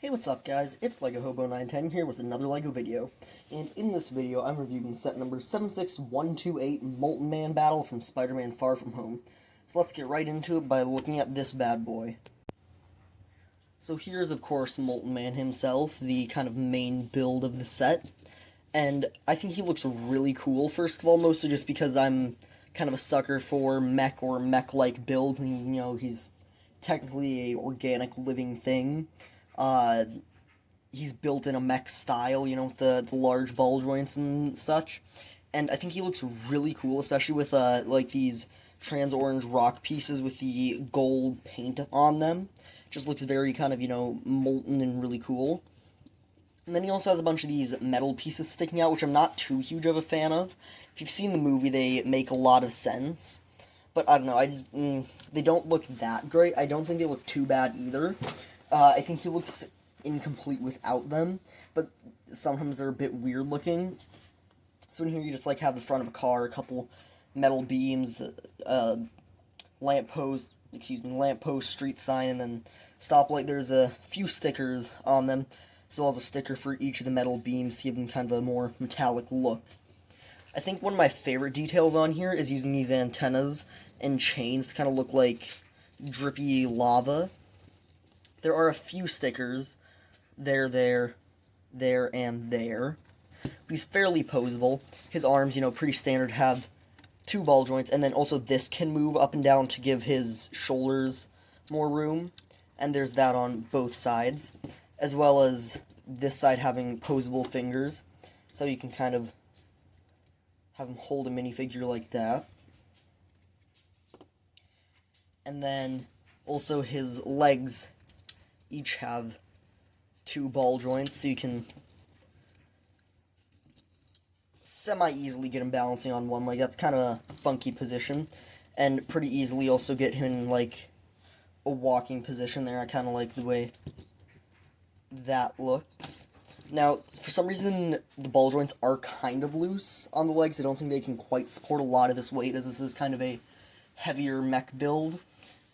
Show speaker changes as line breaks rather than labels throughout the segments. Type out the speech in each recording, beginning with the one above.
Hey, what's up guys? It's LEGO Hobo 910 here with another LEGO video. And in this video, I'm reviewing set number 76128 Molten Man Battle from Spider-Man Far From Home. So let's get right into it by looking at this bad boy. So here's, of course, Molten Man himself, the kind of main build of the set. And I think he looks really cool, first of all, mostly just because I'm kind of a sucker for mech or mech-like builds, and, you know, he's technically a organic living thing. He's built in a mech style, you know, with the large ball joints and such. And I think he looks really cool, especially with, like, these trans-orange rock pieces with the gold paint on them. Just looks very kind of, you know, molten and really cool. And then he also has a bunch of these metal pieces sticking out, which I'm not too huge of a fan of. If you've seen the movie, they make a lot of sense. But I don't know, they don't look that great. I don't think they look too bad either. I think he looks incomplete without them, but sometimes they're a bit weird looking. So in here you just like have the front of a car, a couple metal beams, lamppost, street sign, and then stoplight. There's a few stickers on them, as well as a sticker for each of the metal beams to give them kind of a more metallic look. I think one of my favorite details on here is using these antennas and chains to kind of look like drippy lava. There are a few stickers, there, and there. But he's fairly posable. His arms, you know, pretty standard, have two ball joints, and then also this can move up and down to give his shoulders more room. And there's that on both sides, as well as this side having posable fingers, so you can kind of have him hold a minifigure like that. And then also his legs each have two ball joints, so you can semi-easily get him balancing on one leg. That's kind of a funky position, and pretty easily also get him in, like, a walking position there. I kind of like the way that looks. Now, for some reason, the ball joints are kind of loose on the legs. I don't think they can quite support a lot of this weight, as this is kind of a heavier mech build,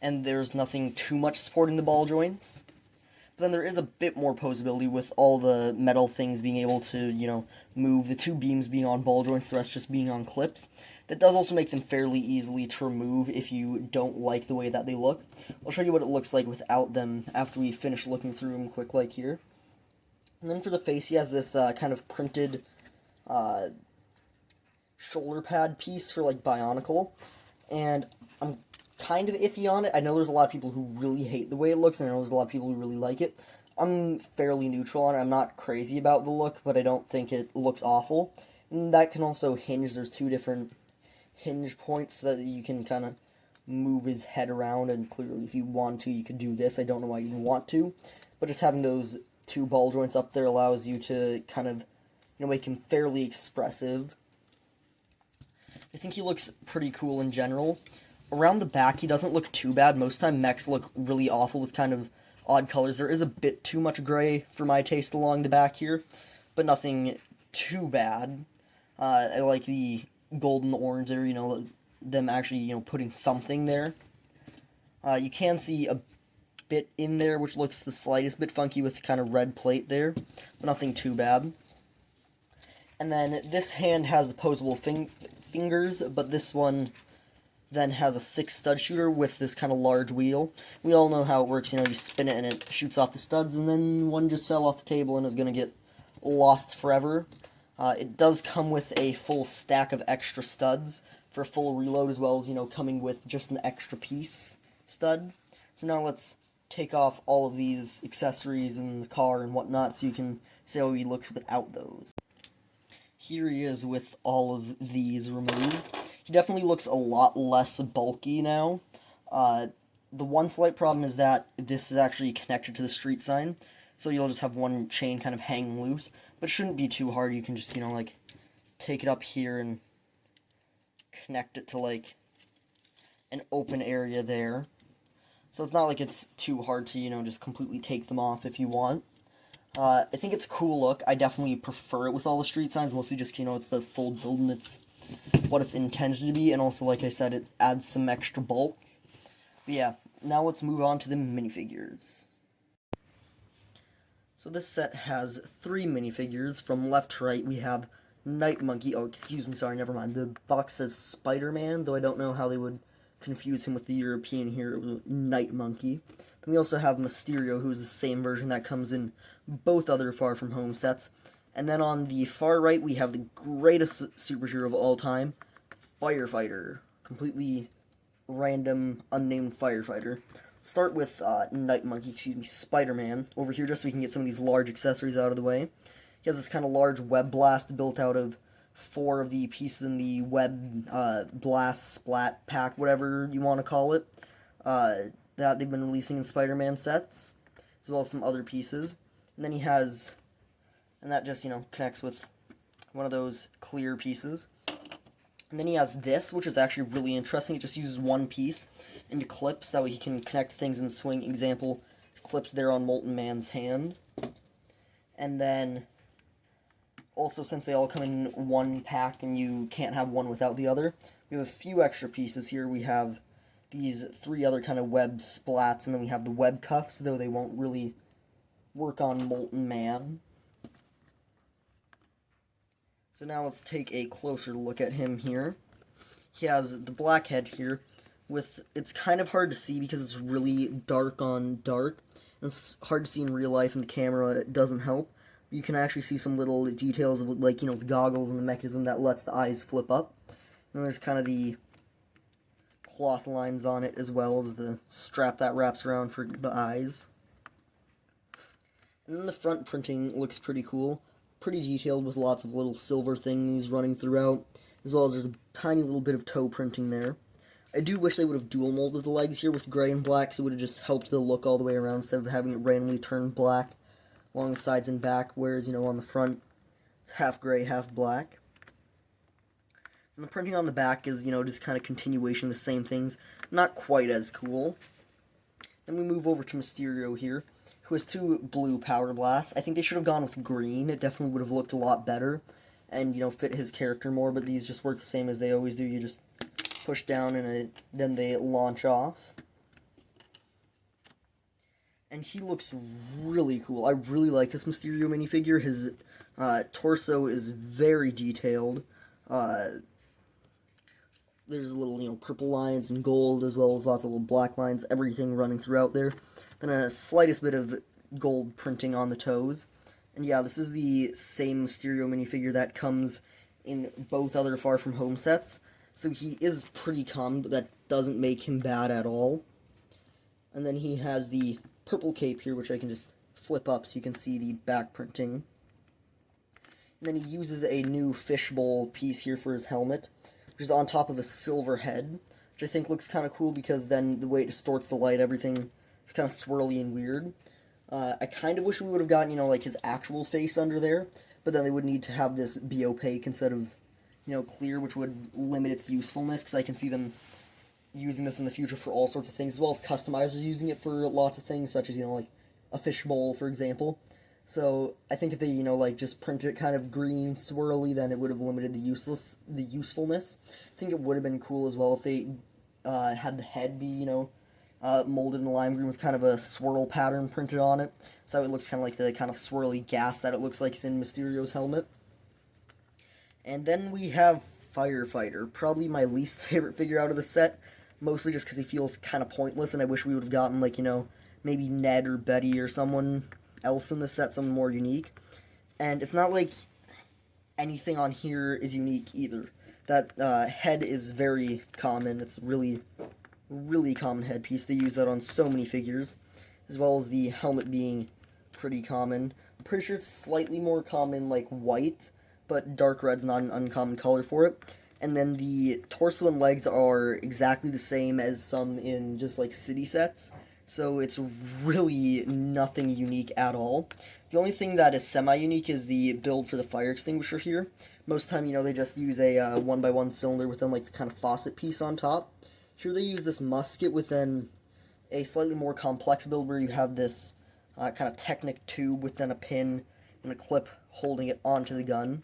and there's nothing too much supporting the ball joints. But then there is a bit more posability with all the metal things being able to, you know, move, the two beams being on ball joints, the rest just being on clips. That does also make them fairly easily to remove if you don't like the way that they look. I'll show you what it looks like without them after we finish looking through them quick, like here. And then for the face, he has this kind of printed shoulder pad piece for, like, Bionicle. And I'm kind of iffy on it. I know there's a lot of people who really hate the way it looks, and I know there's a lot of people who really like it. I'm fairly neutral on it. I'm not crazy about the look, but I don't think it looks awful. And that can also hinge. There's two different hinge points so that you can kind of move his head around, and clearly if you want to, you could do this. I don't know why you'd want to, but just having those two ball joints up there allows you to kind of, you know, make him fairly expressive. I think he looks pretty cool in general. Around the back, he doesn't look too bad. Most time mechs look really awful with kind of odd colors. There is a bit too much gray for my taste along the back here, but nothing too bad. I like the golden orange there, you know, them actually, you know, putting something there. You can see a bit in there, which looks the slightest bit funky with kind of red plate there, but nothing too bad. And then this hand has the posable fingers, but this one then has a 6 stud shooter with this kind of large wheel. We all know how it works, you know, you spin it and it shoots off the studs, and then one just fell off the table and is going to get lost forever. It does come with a full stack of extra studs for a full reload, as well as, you know, coming with just an extra piece stud. So now let's take off all of these accessories in the car and whatnot so you can see how he looks without those. Here he is with all of these removed. He definitely looks a lot less bulky now. The one slight problem is that this is actually connected to the street sign, so you'll just have one chain kind of hanging loose, but it shouldn't be too hard. You can just, you know, like, take it up here and connect it to, like, an open area there. So it's not like it's too hard to, you know, just completely take them off if you want. I think it's a cool look. I definitely prefer it with all the street signs, mostly just, you know, it's the full build and it's what it's intended to be, and also, like I said, it adds some extra bulk. But yeah, now let's move on to the minifigures. So this set has 3 minifigures. From left to right, we have Night Monkey. Oh, excuse me, sorry, never mind. The box says Spiderman, though I don't know how they would confuse him with the European here, Night Monkey. Then we also have Mysterio, who is the same version that comes in both other Far From Home sets. And then on the far right, we have the greatest superhero of all time, Firefighter. Completely random, unnamed firefighter. Start with Night Monkey, Spider-Man, over here just so we can get some of these large accessories out of the way. He has this kind of large web blast built out of 4 of the pieces in the web blast splat pack, whatever you want to call it, that they've been releasing in Spider-Man sets, as well as some other pieces. And then he has, and that just, connects with one of those clear pieces. And then he has this, which is actually really interesting. It just uses one piece into clips. That way he can connect things and swing. Example, clips there on Molten Man's hand. And then, also, since they all come in one pack and you can't have one without the other, we have a few extra pieces here. We have these 3 other kind of web splats, and then we have the web cuffs, though they won't really work on Molten Man. So now let's take a closer look at him here. He has the black head here, it's kind of hard to see because it's really dark on dark. And it's hard to see in real life, and the camera, it doesn't help. You can actually see some little details of, like, the goggles and the mechanism that lets the eyes flip up. And there's kind of the cloth lines on it, as well as the strap that wraps around for the eyes. And then the front printing looks pretty cool. Pretty detailed with lots of little silver things running throughout, as well as there's a tiny little bit of toe printing there. I do wish they would have dual molded the legs here with gray and black, so it would have just helped the look all the way around instead of having it randomly turn black along the sides and back, whereas, on the front, it's half gray, half black. And the printing on the back is, just kind of continuation of the same things. Not quite as cool. Then we move over to Mysterio here, who has 2 blue power blasts. I think they should have gone with green. It definitely would have looked a lot better and, fit his character more, but these just work the same as they always do. You just push down and then they launch off. And he looks really cool. I really like this Mysterio minifigure. His torso is very detailed. There's little, purple lines and gold, as well as lots of little black lines, everything running throughout there. Then a slightest bit of gold printing on the toes. And yeah, this is the same Mysterio minifigure that comes in both other Far From Home sets. So he is pretty common, but that doesn't make him bad at all. And then he has the purple cape here, which I can just flip up so you can see the back printing. And then he uses a new fishbowl piece here for his helmet, which is on top of a silver head, which I think looks kind of cool because then the way it distorts the light, everything is kind of swirly and weird. I kind of wish we would have gotten, like his actual face under there, but then they would need to have this be opaque instead of, clear, which would limit its usefulness, because I can see them using this in the future for all sorts of things, as well as customizers using it for lots of things, such as, like a fishbowl, for example. So I think if they, just printed it kind of green, swirly, then it would have limited the usefulness. I think it would have been cool as well if they had the head be, molded in lime green with kind of a swirl pattern printed on it. So it looks kind of like the kind of swirly gas that it looks like is in Mysterio's helmet. And then we have Firefighter, probably my least favorite figure out of the set, mostly just because he feels kind of pointless, and I wish we would have gotten, like, maybe Ned or Betty or someone else in the set, something more unique. And it's not like anything on here is unique either. That head is very common. It's really common headpiece. They use that on so many figures, as well as the helmet being pretty common. I'm pretty sure it's slightly more common like white, but dark red's not an uncommon color for it. And then the torso and legs are exactly the same as some in just like city sets, so it's really nothing unique at all. The only thing that is semi-unique is the build for the fire extinguisher here. Most of the time, they just use a 1x1 cylinder with then like the kind of faucet piece on top. Here they use this musket with then a slightly more complex build where you have this kind of Technic tube with then a pin and a clip holding it onto the gun,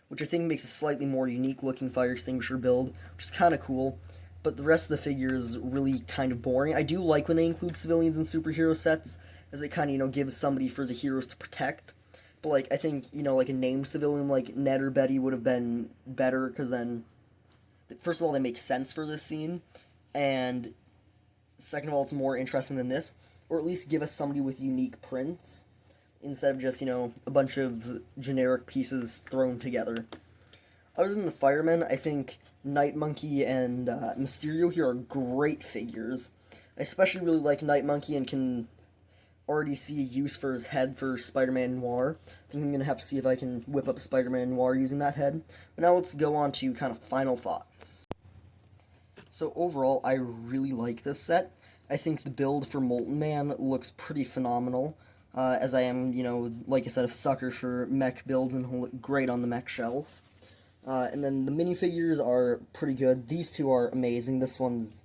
which I think makes a slightly more unique looking fire extinguisher build, which is kind of cool. But the rest of the figure is really kind of boring. I do like when they include civilians in superhero sets, as it kind of, gives somebody for the heroes to protect. But, like, I think, like a named civilian like Ned or Betty would have been better, because then, first of all, they make sense for this scene, and second of all, it's more interesting than this, or at least give us somebody with unique prints, instead of just, a bunch of generic pieces thrown together. Other than the firemen, I think Night Monkey and Mysterio here are great figures. I especially really like Night Monkey and can already see a use for his head for Spider-Man Noir. I think I'm going to have to see if I can whip up Spider-Man Noir using that head. But now let's go on to kind of final thoughts. So overall, I really like this set. I think the build for Molten Man looks pretty phenomenal. As I am, like I said, a sucker for mech builds and he'll look great on the mech shelf. And then the minifigures are pretty good. These two are amazing. This one's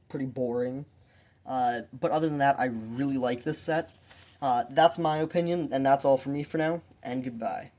pretty boring. But other than that, I really like this set. That's my opinion, and that's all for me for now, and goodbye.